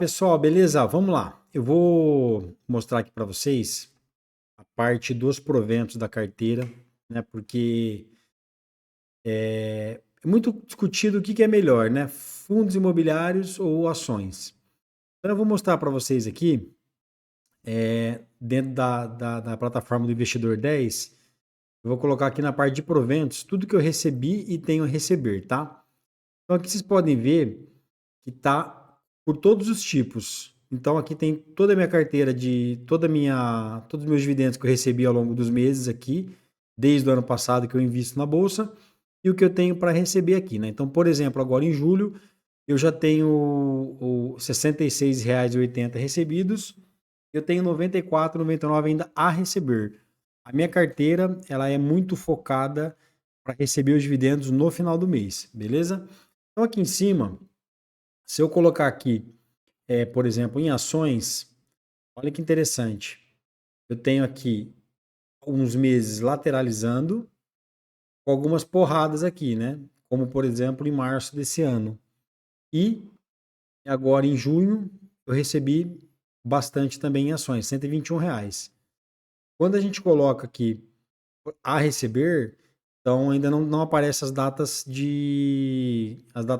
Pessoal, beleza? Vamos lá. Eu vou mostrar aqui para vocês a parte dos proventos da carteira, né? Porque é muito discutido o que que é melhor, né? Fundos imobiliários ou ações. Então, eu vou mostrar para vocês aqui, dentro da plataforma do Investidor 10, eu vou colocar aqui na parte de proventos tudo que eu recebi e tenho a receber, tá? Então, aqui vocês podem ver que tá por todos os tipos. Então aqui tem toda a minha carteira de todos os meus dividendos que eu recebi ao longo dos meses aqui, desde o ano passado que eu invisto na bolsa e o que eu tenho para receber aqui, né? Então, por exemplo, agora em julho eu já tenho o R$ 66,80 recebidos, eu tenho 94,99 ainda a receber. A minha carteira, ela é muito focada para receber os dividendos no final do mês, beleza? Então aqui em cima, se eu colocar aqui, por exemplo, em ações, olha que interessante. Eu tenho aqui uns meses lateralizando com algumas porradas aqui, né? Como, por exemplo, em março desse ano. E agora em junho eu recebi bastante também em ações, R$ 121. Quando a gente coloca aqui a receber, então ainda não aparece as data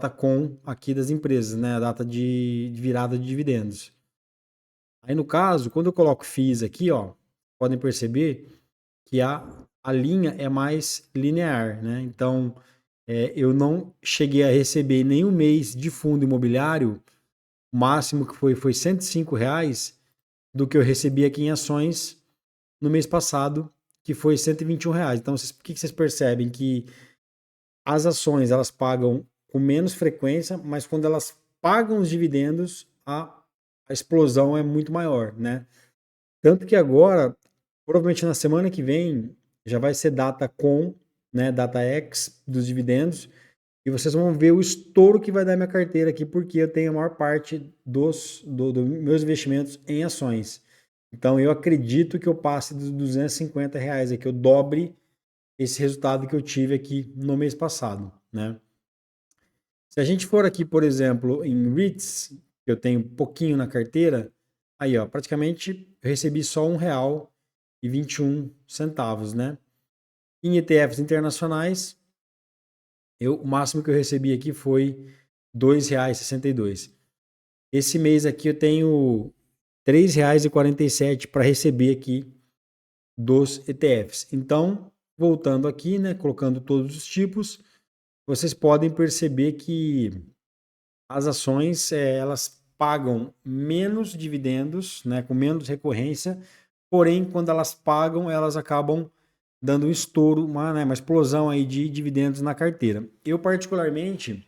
com aqui das empresas, né? A data de virada de dividendos. Aí no caso, quando eu coloco FIIs aqui, ó, podem perceber que a linha é mais linear, né? Então, eu não cheguei a receber nenhum mês de fundo imobiliário, o máximo que foi R$ 105 do que eu recebi aqui em ações no mês passado, que foi R$ 121. Então, o que vocês percebem? Que as ações elas pagam com menos frequência, mas quando elas pagam os dividendos, a explosão é muito maior, né? Tanto que agora, provavelmente na semana que vem, já vai ser data com, né, data X dos dividendos, e vocês vão ver o estouro que vai dar minha carteira aqui, porque eu tenho a maior parte dos meus investimentos em ações. Então eu acredito que eu passe dos R$ 250 aqui, eu dobre esse resultado que eu tive aqui no mês passado, né? Se a gente for aqui, por exemplo, em REITs, que eu tenho pouquinho na carteira, aí ó, praticamente eu recebi só R$ 1,21, né? Em ETFs internacionais, o máximo que eu recebi aqui foi R$ 2,62. Esse mês aqui eu tenho R$ 3,47 para receber aqui dos ETFs. Então, voltando aqui, né, colocando todos os tipos, vocês podem perceber que as ações, elas pagam menos dividendos, né, com menos recorrência, porém, quando elas pagam, elas acabam dando um estouro, uma explosão aí de dividendos na carteira. Eu, particularmente,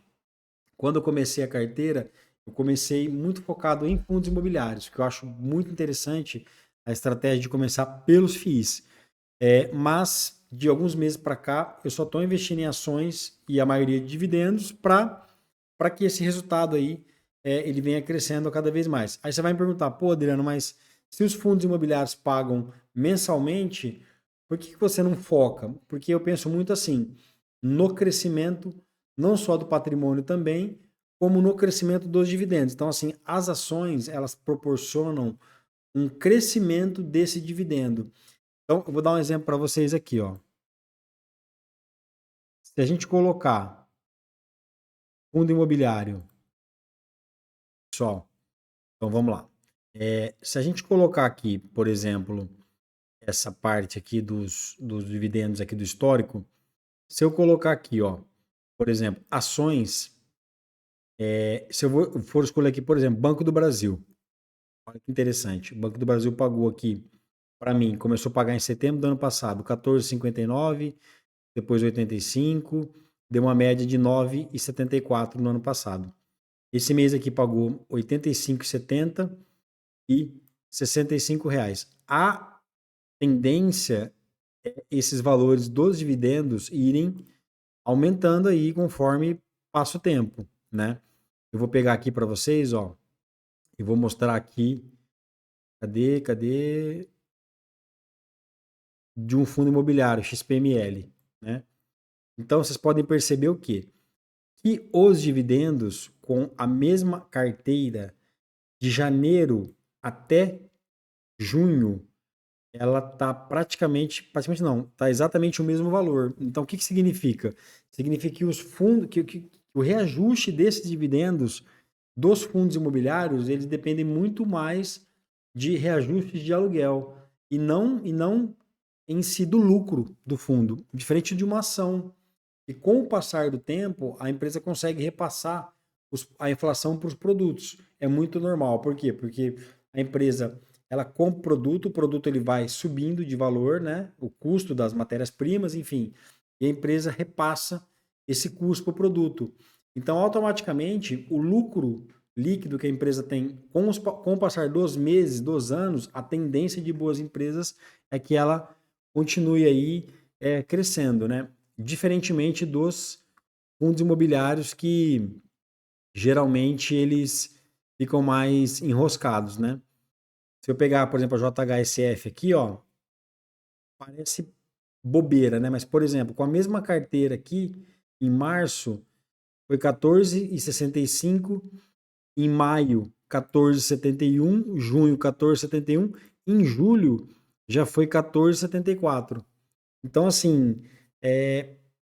quando eu comecei a carteira, eu comecei muito focado em fundos imobiliários, que eu acho muito interessante a estratégia de começar pelos FIIs. Mas, de alguns meses para cá, eu só estou investindo em ações e a maioria de dividendos para que esse resultado aí ele venha crescendo cada vez mais. Aí você vai me perguntar, pô, Adriano, mas se os fundos imobiliários pagam mensalmente, por que você não foca? Porque eu penso muito assim, no crescimento, não só do patrimônio também, como no crescimento dos dividendos. Então, assim, as ações, elas proporcionam um crescimento desse dividendo. Então, eu vou dar um exemplo para vocês aqui, ó. Se a gente colocar fundo imobiliário, pessoal, então vamos lá. Se a gente colocar aqui, por exemplo, essa parte aqui dos dividendos aqui do histórico, se eu colocar aqui, ó, por exemplo, ações, se eu for escolher aqui, por exemplo, Banco do Brasil, olha que interessante, o Banco do Brasil pagou aqui, para mim, começou a pagar em setembro do ano passado, 14,59, depois 85, deu uma média de 9,74 no ano passado. Esse mês aqui pagou 85,70 e R$ 65. A tendência é esses valores dos dividendos irem aumentando aí conforme passa o tempo, né? Eu vou pegar aqui para vocês, ó, e vou mostrar aqui, cadê? De um fundo imobiliário, XPML, né? Então vocês podem perceber o quê? Que os dividendos com a mesma carteira de janeiro até junho, ela tá praticamente não, tá exatamente o mesmo valor. Então, o que que significa? Significa que os fundos, que o reajuste desses dividendos dos fundos imobiliários, eles dependem muito mais de reajustes de aluguel e não em si do lucro do fundo, diferente de uma ação. E com o passar do tempo, a empresa consegue repassar a inflação para os produtos. É muito normal. Por quê? Porque a empresa ela compra o produto ele vai subindo de valor, né? O custo das matérias-primas, enfim, e a empresa repassa esse custo para o produto. Então, automaticamente, o lucro líquido que a empresa tem com o passar dos meses, dos anos, a tendência de boas empresas é que ela continue aí crescendo, né? Diferentemente dos fundos imobiliários que geralmente eles ficam mais enroscados, né? Se eu pegar, por exemplo, a JHSF aqui, ó, parece bobeira, né? Mas, por exemplo, com a mesma carteira aqui, em março foi 14,65, em maio 14,71, junho 14,71, em julho já foi 14,74. Então, assim,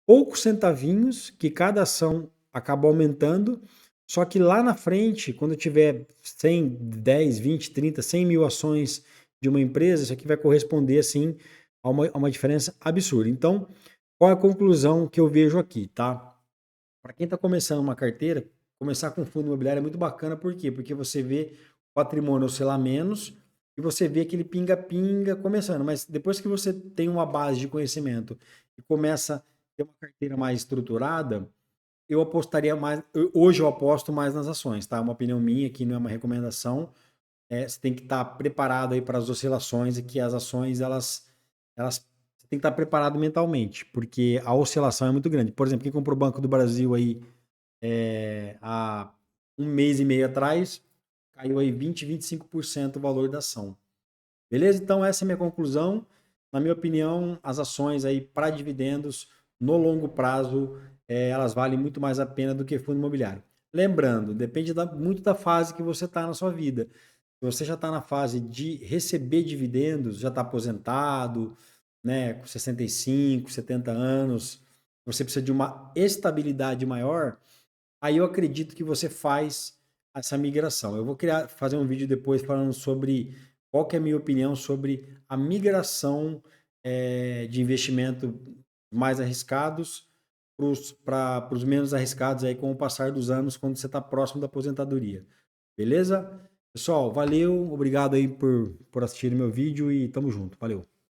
poucos centavinhos que cada ação acaba aumentando, só que lá na frente, quando tiver 100, 10, 20, 30, 100 mil ações de uma empresa, isso aqui vai corresponder, assim, a uma diferença absurda. Então, qual é a conclusão que eu vejo aqui, tá? Para quem está começando uma carteira, começar com fundo imobiliário é muito bacana, por quê? Porque você vê o patrimônio oscilar menos e você vê aquele pinga-pinga começando. Mas depois que você tem uma base de conhecimento e começa a ter uma carteira mais estruturada, eu apostaria mais. Hoje eu aposto mais nas ações, tá? Uma opinião minha, que não é uma recomendação. Você tem que estar preparado aí para as oscilações e que as ações, elas você tem que estar preparado mentalmente, porque a oscilação é muito grande. Por exemplo, quem comprou o Banco do Brasil aí há um mês e meio atrás, caiu aí 20, 25% o valor da ação. Beleza? Então essa é a minha conclusão. Na minha opinião, as ações aí para dividendos no longo prazo, elas valem muito mais a pena do que fundo imobiliário. Lembrando, depende muito da fase que você está na sua vida. Se você já está na fase de receber dividendos, já está aposentado, né, com 65, 70 anos, você precisa de uma estabilidade maior, aí eu acredito que você faz essa migração. Eu vou fazer um vídeo depois falando sobre qual que é a minha opinião sobre a migração de investimento mais arriscados para os menos arriscados aí com o passar dos anos, quando você está próximo da aposentadoria. Beleza? Pessoal, valeu, obrigado aí por assistir meu vídeo e tamo junto. Valeu.